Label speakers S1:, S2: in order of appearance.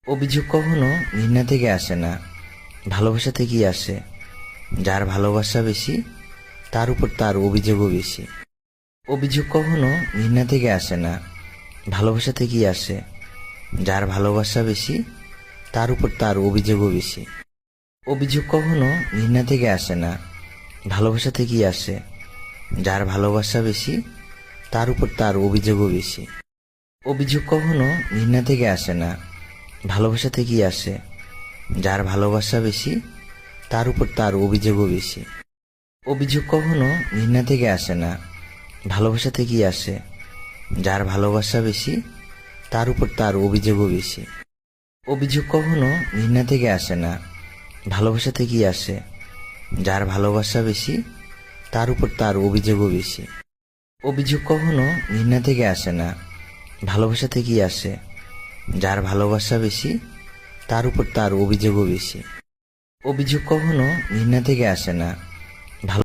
S1: অভিযোগ কখনো ঘৃণা থেকে আসে না, ভালোবাসা থেকেই আসে। যার ভালোবাসা বেশি তার উপর তার অভিযোগও বেশি। অভিযোগ কখনো ঘৃণা থেকে আসে না, ভালোবাসা থেকেই আসে। যার ভালোবাসা বেশি তার উপর তার অভিযোগও বেশি। অভিযোগ কখনো ঘৃণা থেকে আসে না, ভালোবাসা থেকেই আসে। যার ভালোবাসা বেশি তার উপর তার অভিযোগও বেশি। অভিযোগ কখনো ঘৃণা থেকে আসে না, ভালোবাসা থেকেই আসে। যার ভালোবাসা বেশি তার উপর তার অভিযোগও বেশি। অভিযোগ কখনো ঘৃণা থেকে আসে না, ভালোবাসা থেকেই আসে। যার ভালোবাসা বেশি তার উপর তার অভিযোগও বেশি। অভিযোগ কখনো ঘৃণা থেকে আসে না, ভালোবাসা থেকেই আসে। যার ভালোবাসা বেশি তার উপর তার অভিযোগও বেশি। অভিযোগ কখনো ঘৃণা থেকে আসে না, ভালোবাসা থেকেই আসে। যার ভালোবাসা বেশি তার উপর তার অভিযোগও বেশি। অভিযোগ কখনো ঘৃণা থেকে আসে না,